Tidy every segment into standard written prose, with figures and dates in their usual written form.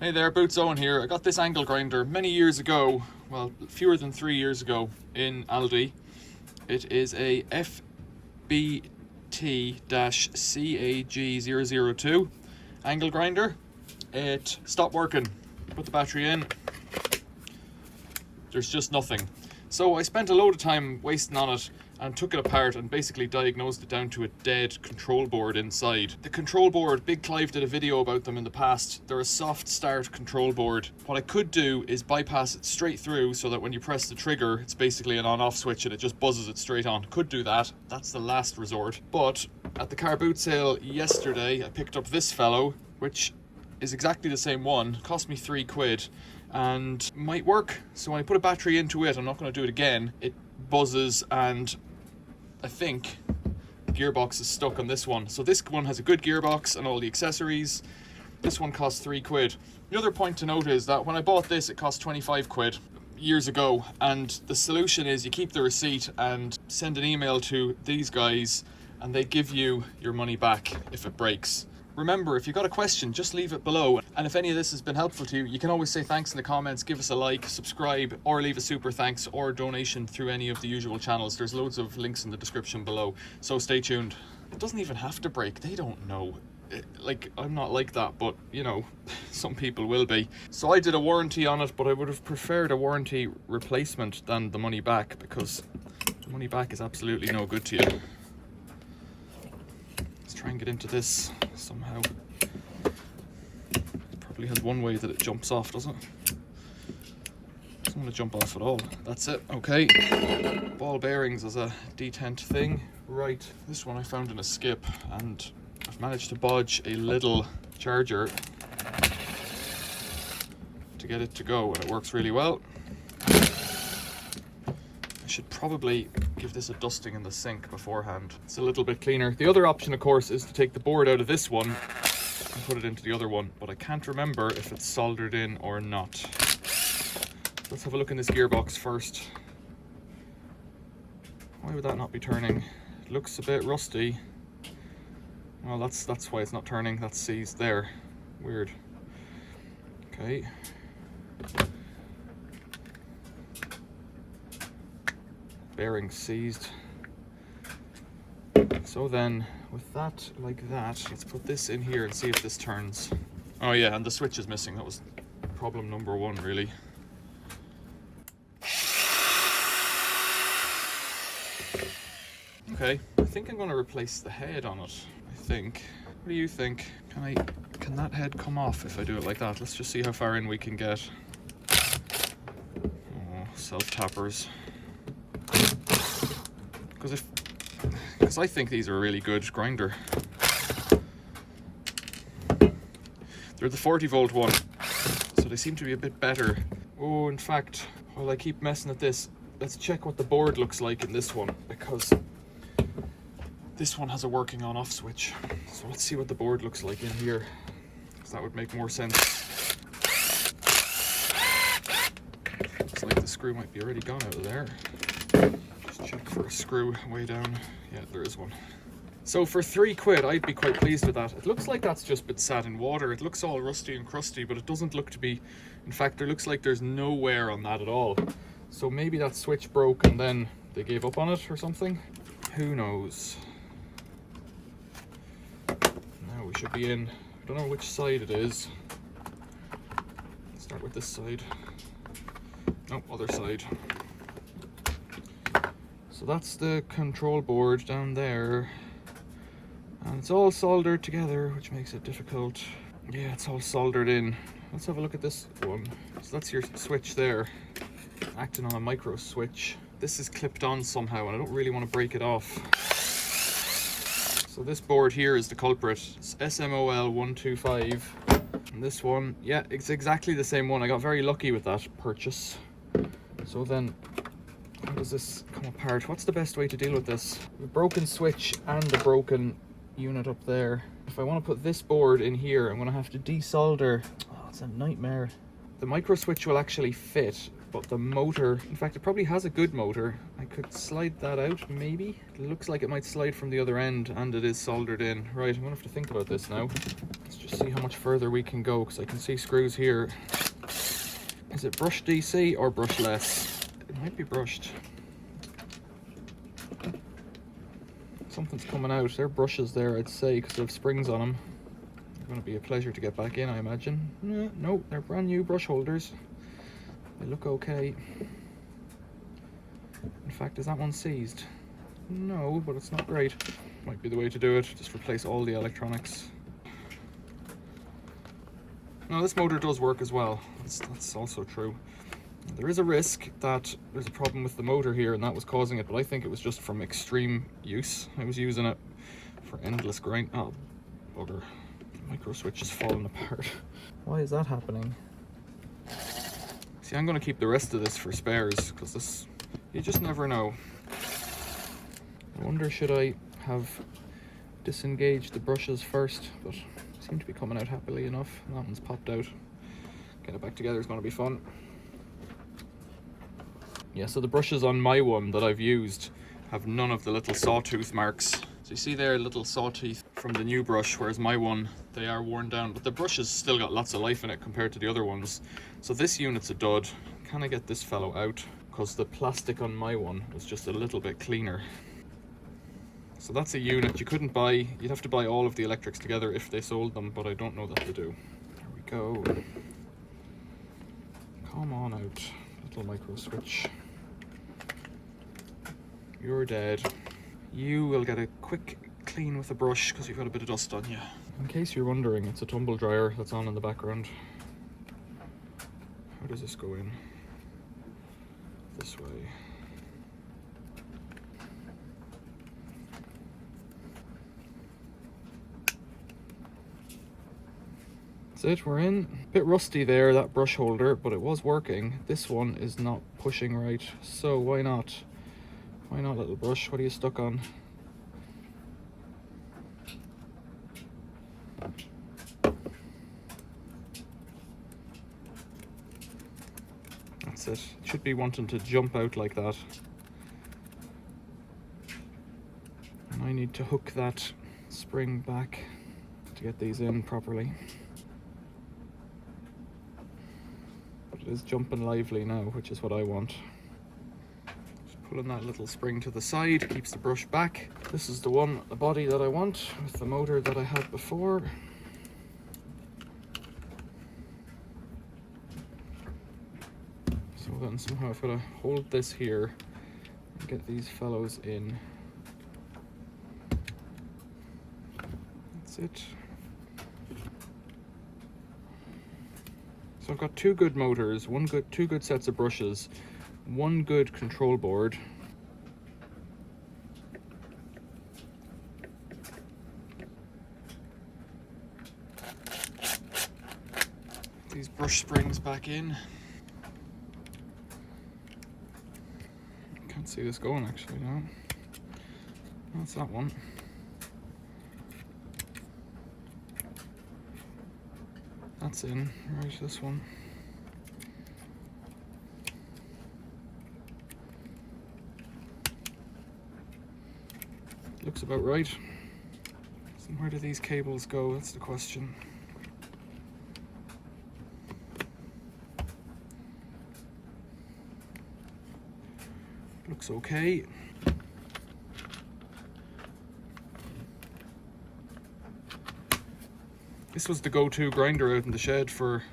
Hey there, Boots Owen here. I got this angle grinder many years ago, well, fewer than 3 years ago in Aldi. It is a FBT-CAG002 angle grinder. It stopped working. Put the battery in. There's just nothing. So I spent a load of time wasting on it and took it apart and basically diagnosed it down to a dead control board inside. The control board, Big Clive did a video about them in the past. They're a soft start control board. What I could do is bypass it straight through so that when you press the trigger, it's basically an on-off switch and it just buzzes it straight on. Could do that. That's the last resort. But at the car boot sale yesterday, I picked up this fellow, which is exactly the same one. Cost me £3 and might work. So when I put a battery into it, I'm not going to do it again, it buzzes, and I think the gearbox is stuck on this one. So this one has a good gearbox and all the accessories. This one costs £3. The other point to note is that when I bought this, it cost £25 years ago, and the solution is you keep the receipt and send an email to these guys and they give you your money back if it breaks. Remember, if you've got a question, just leave it below. And if any of this has been helpful to you, you can always say thanks in the comments, give us a like, subscribe, or leave a super thanks or donation through any of the usual channels. There's loads of links in the description below, so stay tuned. It doesn't even have to break, they don't know. Like, I'm not like that, but you know, some people will be. So I did a warranty on it, but I would have preferred a warranty replacement than the money back, because the money back is absolutely no good to you. Try and get into this somehow. It probably has one way that it jumps off, doesn't it? Doesn't want to jump off at all. That's it. Okay. Ball bearings as a detent thing. Right. This one I found in a skip, and I've managed to bodge a little charger to get it to go, and it works really well. I should probably give this a dusting in the sink beforehand. It's a little bit cleaner. The other option, of course, is to take the board out of this one and put it into the other one, but I can't remember if it's soldered in or not. Let's have a look in this gearbox first. Why would that not be turning? It looks a bit rusty. Well, that's why it's not turning. That's seized there. Weird. Okay. Bearing seized. So then, with that like that, let's put this in here and see if this turns. Oh yeah, and the switch is missing. That was problem number one, really. Okay, I think I'm going to replace the head on it. I think. What do you think? Can that head come off if I do it like that? Let's just see how far in we can get. Oh, self-tappers. Because I think these are a really good grinder. They're the 40-volt one, so they seem to be a bit better. Oh, in fact, while I keep messing at this, let's check what the board looks like in this one, because this one has a working on-off switch. So let's see what the board looks like in here, because that would make more sense. Looks like the screw might be already gone out of there. Check for a screw way down. Yeah, there is one. So for £3, I'd be quite pleased with that. It looks like that's just been sat in water. It looks all rusty and crusty, but it doesn't look to be. In fact, there looks like there's no wear on that at all. So maybe that switch broke and then they gave up on it or something. Who knows? Now we should be in. I don't know which side it is. Let's start with this side. No, other side. So that's the control board down there, and it's all soldered together, which makes it difficult. Yeah, it's all soldered in. Let's have a look at this one. So that's your switch there, acting on a micro switch. This is clipped on somehow, and I don't really want to break it off. So this board here is the culprit. It's SMOL125, and this one, yeah, it's exactly the same one. I got very lucky with that purchase. So then, how does this come apart? What's the best way to deal with this? A broken switch and a broken unit up there. If I want to put this board in here, I'm going to have to desolder. Oh, it's a nightmare. The micro switch will actually fit, but the motor, in fact, it probably has a good motor. I could slide that out, maybe. It looks like it might slide from the other end, and it is soldered in. Right, I'm going to have to think about this now. Let's Just see how much further we can go, because I can see screws here. Is it brush DC or brushless? It might be brushed. Something's coming out. They're brushes there, I'd say, because they have springs on them. They're going to be a pleasure to get back in, I imagine. No, they're brand new brush holders. They look okay. In fact, is that one seized? No, but it's not great. Might be the way to do it. Just replace all the electronics. Now, this motor does work as well. That's also true. There is a risk that there's a problem with the motor here and that was causing it, but I think it was just from extreme use. I was using it for endless grind. Oh, bugger. The micro switch is falling apart. Why is that happening? See, I'm going to keep the rest of this for spares, because this, you just never know. I wonder, should I have disengaged the brushes first, but seem to be coming out happily enough. That one's popped out. Get it back together is going to be fun. Yeah, so the brushes on my one that I've used have none of the little sawtooth marks. So you see there, little saw teeth from the new brush, whereas my one, they are worn down, but the brush has still got lots of life in it compared to the other ones. So this unit's a dud. Can I get this fellow out? Because the plastic on my one was just a little bit cleaner. So that's a unit you couldn't buy. You'd have to buy all of the electrics together if they sold them, but I don't know that they do. There we go. Come on out, little micro switch. You're dead. You will get a quick clean with a brush because you've got a bit of dust on you. In case you're wondering, it's a tumble dryer that's on in the background. How does this go in? This way. That's it, we're in. A bit rusty there, that brush holder, but it was working. This one is not pushing right, so why not? Why not, little brush? What are you stuck on? That's it. It should be wanting to jump out like that. And I need to hook that spring back to get these in properly. But it is jumping lively now, which is what I want. Pulling that little spring to the side keeps the brush back. This is the one, the body that I want with the motor that I had before. So then somehow I've got to hold this here and get these fellows in. That's it. So I've got two good motors, two good sets of brushes, one good control board. These brush springs back in. Can't see this going actually, no. That's that one. That's in, right, this one. Looks about right. So where do these cables go? That's the question. Looks okay. This was the go-to grinder out in the shed for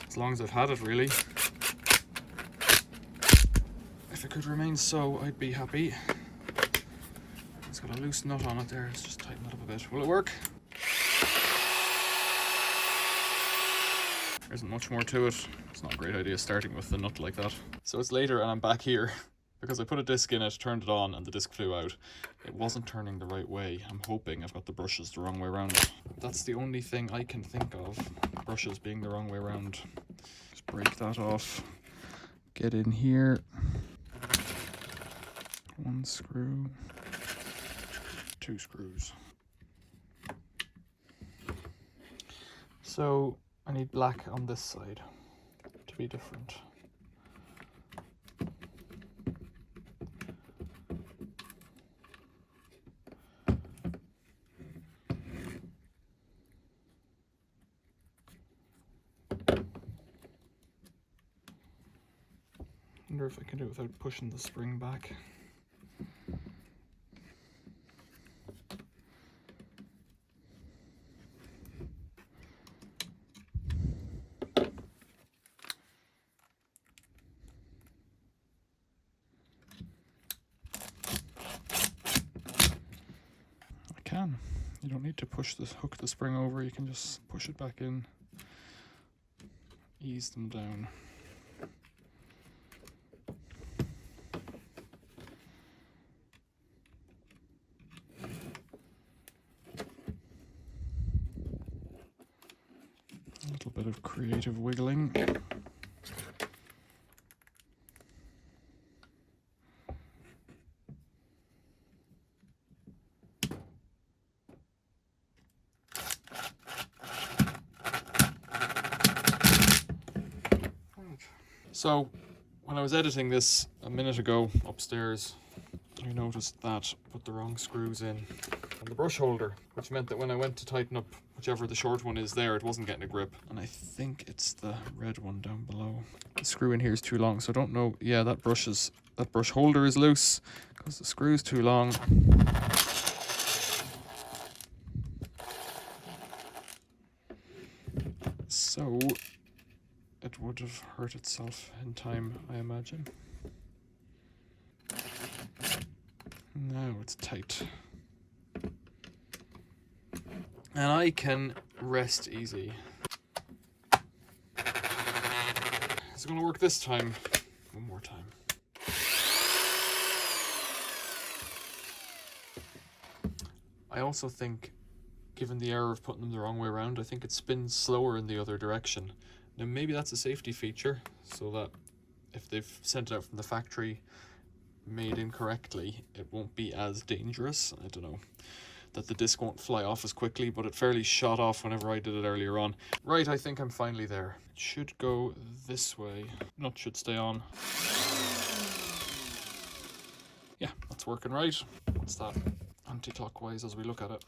as long as I've had it, really. If it could remain so, I'd be happy. It's got a loose nut on it there. Let's just tighten that up a bit. Will it work? There isn't much more to it. It's not a great idea starting with the nut like that. So it's later and I'm back here because I put a disc in it, turned it on, and the disc flew out. It wasn't turning the right way. I'm hoping I've got the brushes the wrong way around. That's the only thing I can think of. Brushes being the wrong way around. Just break that off. Get in here. One screw. Two screws. So I need black on this side to be different. Wonder if I can do it without pushing the spring back. You don't need to hook the spring over, you can just push it back in, ease them down. A little bit of creative wiggling. So, when I was editing this a minute ago upstairs, I noticed that I put the wrong screws in on the brush holder, which meant that when I went to tighten up whichever the short one is there, it wasn't getting a grip. And I think it's the red one down below. The screw in here is too long, so I don't know. Yeah, that brush holder is loose because the screw is too long. So it would have hurt itself in time, I imagine. Now it's tight. And I can rest easy. Is it going to work this time? One more time. I also think, given the error of putting them the wrong way around, I think it spins slower in the other direction. Now maybe that's a safety feature, so that if they've sent it out from the factory made incorrectly, it won't be as dangerous. I don't know, that the disc won't fly off as quickly, but it fairly shot off whenever I did it earlier on. Right, I think I'm finally there. It should go this way. Nut should stay on. Yeah, that's working right. What's that? Anti-clockwise as we look at it.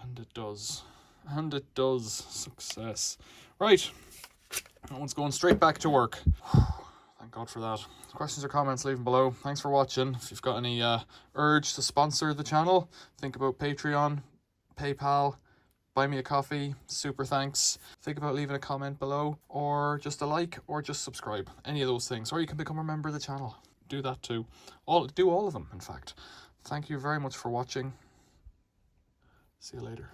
And it does. And it does. Success. Right. That one's going straight back to work. Thank God for that. Questions or comments, leave them below. Thanks for watching. If you've got any urge to sponsor the channel, think about Patreon, PayPal, buy me a coffee, super thanks. Think about leaving a comment below, or just a like, or just subscribe. Any of those things. Or you can become a member of the channel. Do that too. Do all of them, in fact. Thank you very much for watching. See you later.